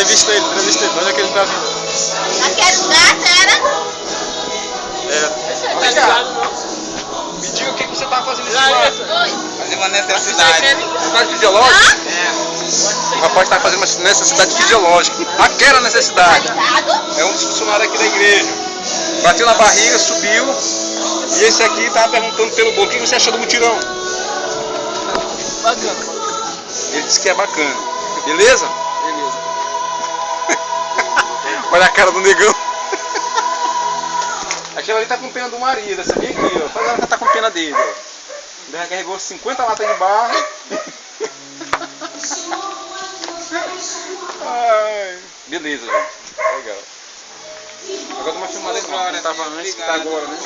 Entrevista ele. Onde é que ele tá vindo? Aquele gato era? Tá ligado, não? Me diga o que você tá fazendo nesse bar. Fazer uma necessidade. Necessidade fisiológica? O rapaz tá fazendo uma necessidade fisiológica. Aquela necessidade. É um dos funcionários aqui da igreja. Bateu na barriga, subiu. E esse aqui tava perguntando pelo bolo. O que você achou do mutirão? Bacana. Ele disse que é bacana. Beleza? Beleza. Olha a cara do negão. Aquela ali tá com pena do marido, essa bem aqui, ó. Olha ela que tá com pena dele, ó. Ele já carregou 50 latas de barro. Ai, beleza, gente. Legal. Agora uma filmada agora, tava antes que tá agora, né?